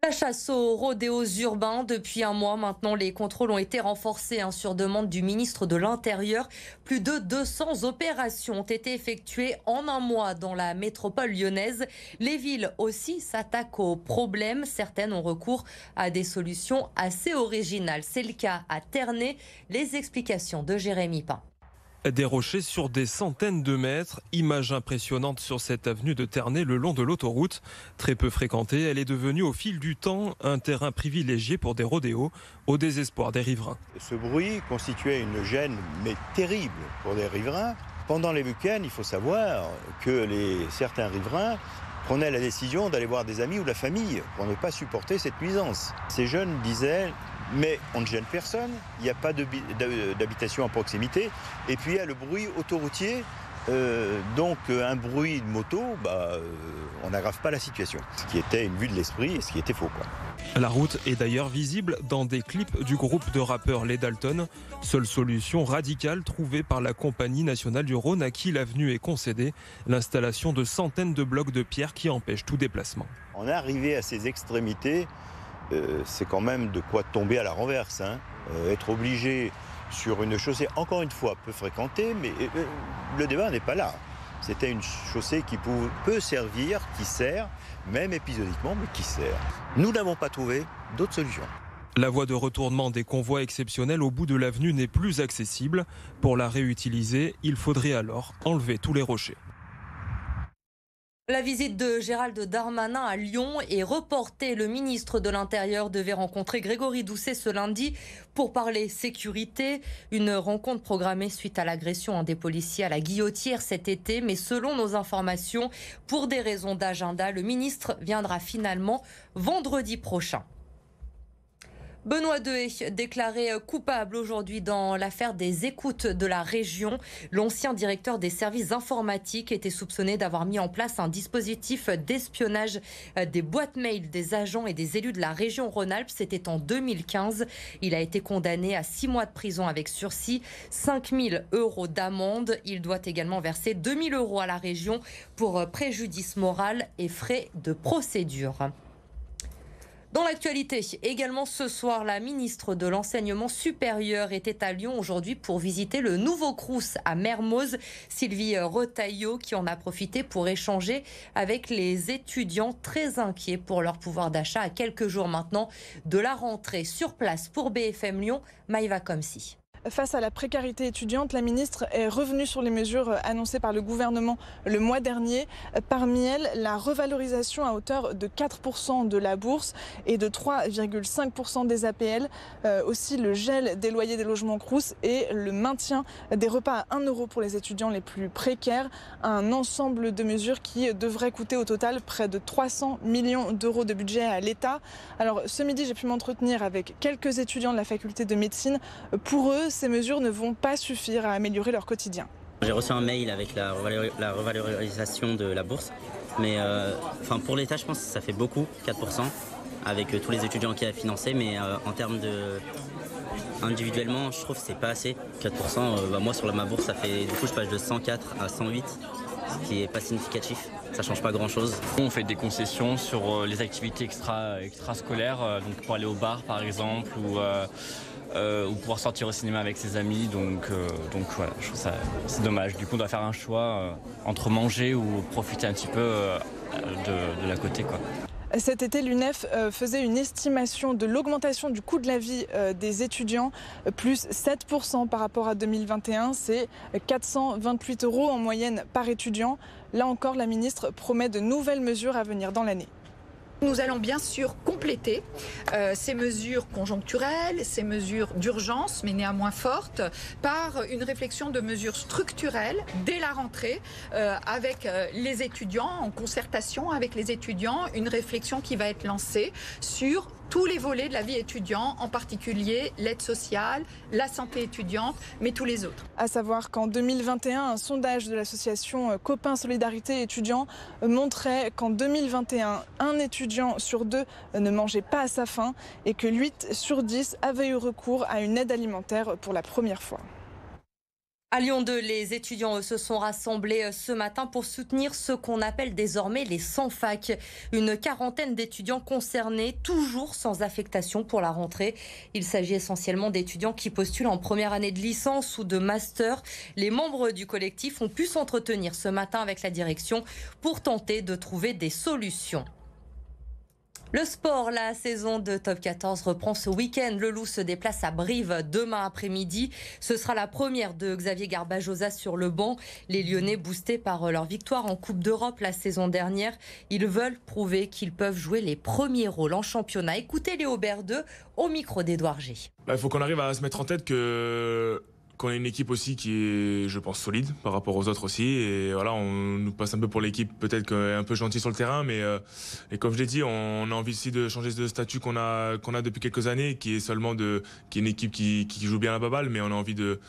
La chasse aux rodéos urbains, depuis un mois maintenant, les contrôles ont été renforcés sur demande du ministre de l'Intérieur. Plus de 200 opérations ont été effectuées en un mois dans la métropole lyonnaise. Les villes aussi s'attaquent aux problèmes. Certaines ont recours à des solutions assez originales. C'est le cas à Ternay. Les explications de Jérémy Pain. Des rochers sur des centaines de mètres, image impressionnante sur cette avenue de Ternay le long de l'autoroute. Très peu fréquentée, elle est devenue au fil du temps un terrain privilégié pour des rodéos, au désespoir des riverains. Ce bruit constituait une gêne mais terrible pour les riverains. Pendant les week-ends, il faut savoir que certains riverains prenaient la décision d'aller voir des amis ou la famille pour ne pas supporter cette nuisance. Ces jeunes disaient: mais on ne gêne personne, il n'y a pas d'habitation à proximité, et puis il y a le bruit autoroutier, donc un bruit de moto, on n'aggrave pas la situation. Ce qui était une vue de l'esprit et ce qui était faux, quoi. La route est d'ailleurs visible dans des clips du groupe de rappeurs Les Dalton. Seule solution radicale trouvée par la Compagnie nationale du Rhône à qui l'avenue est concédée, l'installation de centaines de blocs de pierre qui empêchent tout déplacement. On est arrivé à ces extrémités, c'est quand même de quoi tomber à la renverse. Être obligé sur une chaussée, encore une fois, peu fréquentée, mais le débat n'est pas là. C'était une chaussée qui peut servir, qui sert, même épisodiquement, mais qui sert. Nous n'avons pas trouvé d'autres solutions. La voie de retournement des convois exceptionnels au bout de l'avenue n'est plus accessible. Pour la réutiliser, il faudrait alors enlever tous les rochers. La visite de Gérald Darmanin à Lyon est reportée. Le ministre de l'Intérieur devait rencontrer Grégory Doucet ce lundi pour parler sécurité. Une rencontre programmée suite à l'agression des policiers à la Guillotière cet été. Mais selon nos informations, pour des raisons d'agenda, le ministre viendra finalement vendredi prochain. Benoît Dehaye, déclaré coupable aujourd'hui dans l'affaire des écoutes de la région. L'ancien directeur des services informatiques était soupçonné d'avoir mis en place un dispositif d'espionnage des boîtes mail des agents et des élus de la région Rhône-Alpes. C'était en 2015. Il a été condamné à 6 mois de prison avec sursis, 5 000 € d'amende. Il doit également verser 2 000 € à la région pour préjudice moral et frais de procédure. Dans l'actualité, également ce soir, la ministre de l'Enseignement supérieur était à Lyon aujourd'hui pour visiter le nouveau Crous à Mermoz. Sylvie Retailleau qui en a profité pour échanger avec les étudiants très inquiets pour leur pouvoir d'achat à quelques jours maintenant de la rentrée. Sur place pour BFM Lyon, Maïva Komsi. Face à la précarité étudiante, la ministre est revenue sur les mesures annoncées par le gouvernement le mois dernier. Parmi elles, la revalorisation à hauteur de 4% de la bourse et de 3,5% des APL. Aussi le gel des loyers des logements Crous et le maintien des repas à 1 € pour les étudiants les plus précaires. Un ensemble de mesures qui devrait coûter au total près de 300 millions d'euros de budget à l'État. Alors ce midi, j'ai pu m'entretenir avec quelques étudiants de la faculté de médecine. Pour eux, ces mesures ne vont pas suffire à améliorer leur quotidien. J'ai reçu un mail avec la revalorisation de la bourse, mais pour l'État, je pense que ça fait beaucoup, 4%, avec tous les étudiants qui a financé, mais en termes de... Individuellement, je trouve que c'est pas assez. 4%, moi sur ma bourse, ça fait, du coup je passe de 104 à 108, ce qui est pas significatif. Ça change pas grand chose. On fait des concessions sur les activités extrascolaires, donc pour aller au bar par exemple, ou pouvoir sortir au cinéma avec ses amis, donc voilà, je trouve ça c'est dommage. Du coup on doit faire un choix entre manger ou profiter un petit peu de la côté, quoi. Cet été, l'UNEF faisait une estimation de l'augmentation du coût de la vie des étudiants, plus 7% par rapport à 2021. C'est 428 € en moyenne par étudiant. Là encore, la ministre promet de nouvelles mesures à venir dans l'année. Nous allons bien sûr compléter ces mesures conjoncturelles, ces mesures d'urgence, mais néanmoins fortes, par une réflexion de mesures structurelles dès la rentrée avec les étudiants, en concertation avec les étudiants, une réflexion qui va être lancée sur tous les volets de la vie étudiante, en particulier l'aide sociale, la santé étudiante, mais tous les autres. À savoir qu'en 2021, un sondage de l'association Copains Solidarité étudiants montrait qu'en 2021, un étudiant sur 2 ne mangeait pas à sa faim et que 8 sur 10 avaient eu recours à une aide alimentaire pour la première fois. À Lyon 2, les étudiants se sont rassemblés ce matin pour soutenir ce qu'on appelle désormais les sans-fac. Une quarantaine d'étudiants concernés, toujours sans affectation pour la rentrée. Il s'agit essentiellement d'étudiants qui postulent en première année de licence ou de master. Les membres du collectif ont pu s'entretenir ce matin avec la direction pour tenter de trouver des solutions. Le sport, la saison de Top 14 reprend ce week-end. Le Loup se déplace à Brive demain après-midi. Ce sera la première de Xavier Garbajosa sur le banc. Les Lyonnais, boostés par leur victoire en Coupe d'Europe la saison dernière, ils veulent prouver qu'ils peuvent jouer les premiers rôles en championnat. Écoutez Léo Berdeux au micro d'Edouard G. Il faut qu'on arrive à se mettre en tête qu'on a une équipe aussi qui est, je pense, solide par rapport aux autres aussi. Et voilà, on nous passe un peu pour l'équipe peut-être un peu gentille sur le terrain, mais et comme je l'ai dit, on a envie aussi de changer de statut qu'on a depuis quelques années, qui est seulement qui est une équipe qui joue bien à la baballe, mais on a envie de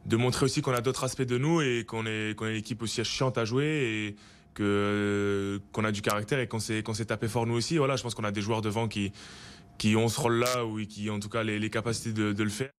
montrer aussi qu'on a d'autres aspects de nous et qu'on est une équipe aussi chiante à jouer et qu'on a du caractère et qu'on s'est tapé fort nous aussi. Voilà, je pense qu'on a des joueurs devant qui ont ce rôle-là ou qui ont en tout cas les capacités de le faire.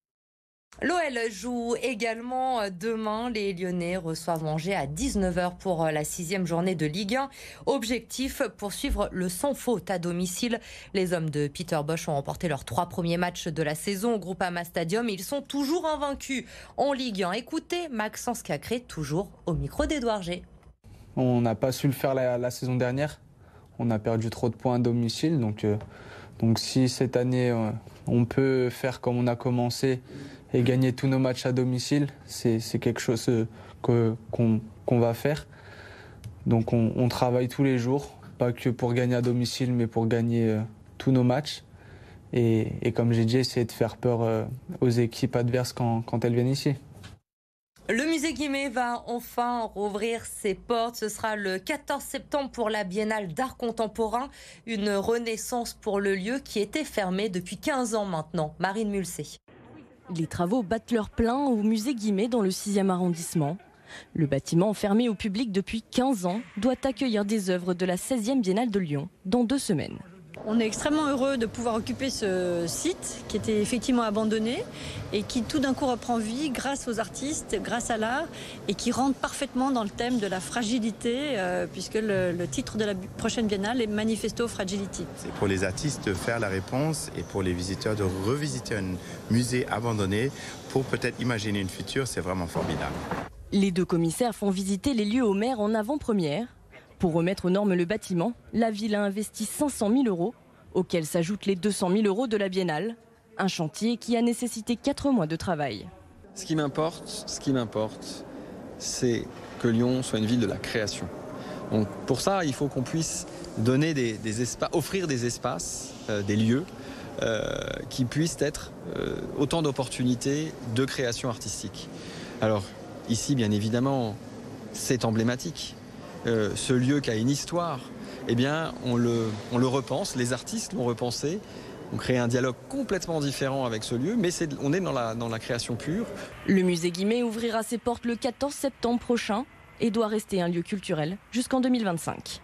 L'OL joue également demain. Les Lyonnais reçoivent Angers à 19h pour la 6e journée de Ligue 1. Objectif, poursuivre le sans faute à domicile. Les hommes de Peter Bosz ont remporté leurs 3 premiers matchs de la saison au Groupama Stadium. Ils sont toujours invaincus en Ligue 1. Écoutez Maxence Cacré, toujours au micro d'Edouard G. On n'a pas su le faire la saison dernière. On a perdu trop de points à domicile. Donc si cette année on peut faire comme on a commencé et gagner tous nos matchs à domicile, c'est quelque chose qu'on va faire. Donc on travaille tous les jours, pas que pour gagner à domicile, mais pour gagner tous nos matchs. Et comme j'ai dit, essayer de faire peur aux équipes adverses quand elles viennent ici. Le musée Guimet va enfin rouvrir ses portes. Ce sera le 14 septembre pour la Biennale d'art contemporain. Une renaissance pour le lieu qui était fermé depuis 15 ans maintenant. Marine Mulsé. Les travaux battent leur plein au musée Guimet dans le 6e arrondissement. Le bâtiment, fermé au public depuis 15 ans, doit accueillir des œuvres de la 16e Biennale de Lyon dans 2 semaines. On est extrêmement heureux de pouvoir occuper ce site qui était effectivement abandonné et qui tout d'un coup reprend vie grâce aux artistes, grâce à l'art et qui rentre parfaitement dans le thème de la fragilité puisque le titre de la prochaine biennale est Manifesto Fragility. C'est pour les artistes de faire la réponse et pour les visiteurs de revisiter un musée abandonné pour peut-être imaginer une future, c'est vraiment formidable. Les 2 commissaires font visiter les lieux au maire en avant-première. Pour remettre aux normes le bâtiment, la ville a investi 500 000 €, auxquels s'ajoutent les 200 000 € de la Biennale. Un chantier qui a nécessité 4 mois de travail. Ce qui m'importe, c'est que Lyon soit une ville de la création. Donc pour ça, il faut qu'on puisse donner des espaces, offrir des espaces, des lieux qui puissent être autant d'opportunités de création artistique. Alors ici, bien évidemment, c'est emblématique. Ce lieu qui a une histoire, eh bien, on le repense, les artistes l'ont repensé, on crée un dialogue complètement différent avec ce lieu, mais on est dans la création pure. Le musée Guimet ouvrira ses portes le 14 septembre prochain et doit rester un lieu culturel jusqu'en 2025.